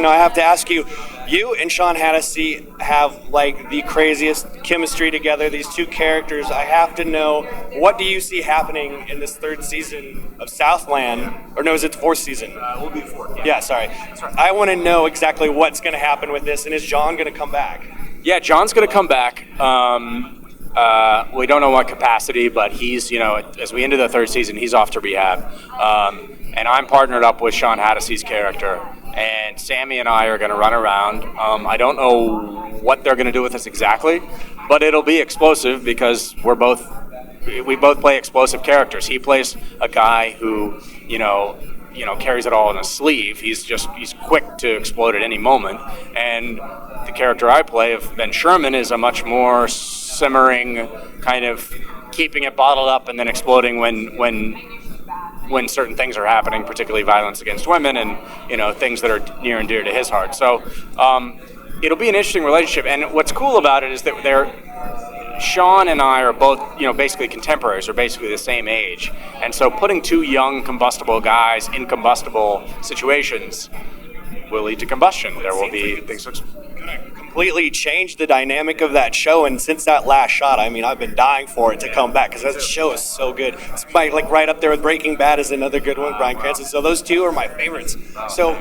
I have to ask you, you and Sean Hattasey have like the craziest chemistry together, these two characters. I have to know, what do you see happening in this third season of Southland? Or no, is it the fourth season? We'll be fourth. Yeah, sorry. I want to know exactly what's going to happen with this, and is John going to come back? Yeah, John's going to come back. We don't know what capacity, but he's, as we enter the third season, he's off to rehab. And I'm partnered up with Sean Hattasey's character. And Sammy and I are going to run around. I don't know what they're going to do with us exactly, but it'll be explosive because we both play explosive characters. He plays a guy who, carries it all in his sleeve. He's quick to explode at any moment. And the character I play of Ben Sherman is a much more simmering kind of keeping it bottled up and then exploding when certain things are happening, particularly violence against women and things that are near and dear to his heart. So it'll be an interesting relationship. And what's cool about it is that Sean and I are both basically contemporaries, or basically the same age. And so putting two young combustible guys in combustible situations will lead to combustion. There will be things to completely changed the dynamic of that show, and since that last shot, I mean, I've been dying for it to come back because that show is so good. It's right up there with Breaking Bad is another good one, Bryan Cranston. So those two are my favorites. So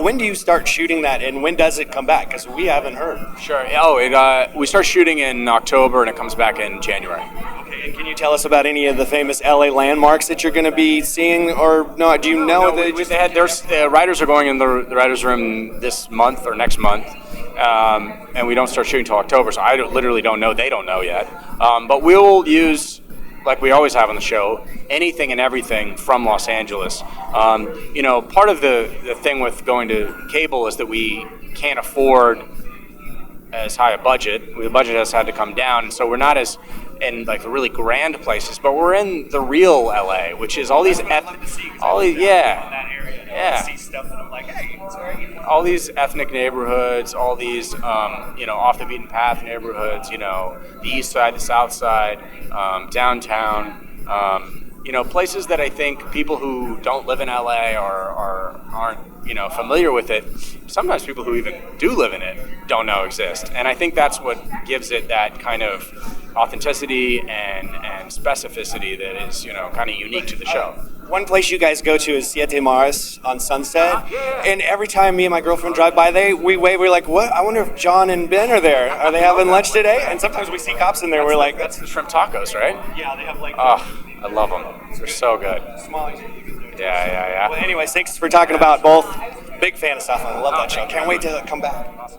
when do you start shooting that, and when does it come back? Because we haven't heard. Sure. We start shooting in October, and it comes back in January. Okay, and can you tell us about any of the famous LA landmarks that you're going to be seeing, or no? Do you know? The writers are going in the writers' room this month or next month. And we don't start shooting until October, so I literally don't know. They don't know yet. But we'll use, like we always have on the show, anything and everything from Los Angeles. Part of the thing with going to cable is that we can't afford as high a budget. The budget has had to come down, and so we're not as in like the really grand places, but we're in the real LA, which is all these all these ethnic neighborhoods, all these off the beaten path neighborhoods, the east side, the south side, downtown, places that I think people who don't live in LA or aren't familiar with it, sometimes people who even do live in it don't know exist. And I think that's what gives it that kind of authenticity and specificity that is kind of unique to the show. One place you guys go to is Siete Mares on Sunset, and every time me and my girlfriend drive by, we're like, what? I wonder if John and Ben are there. Are they having lunch today? And sometimes we see cops in there. We're like, that's the shrimp tacos, right? Yeah, they have like. Oh, I love them. They're so good. Yeah. Well, anyways, thanks for talking about both. Big fan of Southland. I love that show. Can't wait to come back.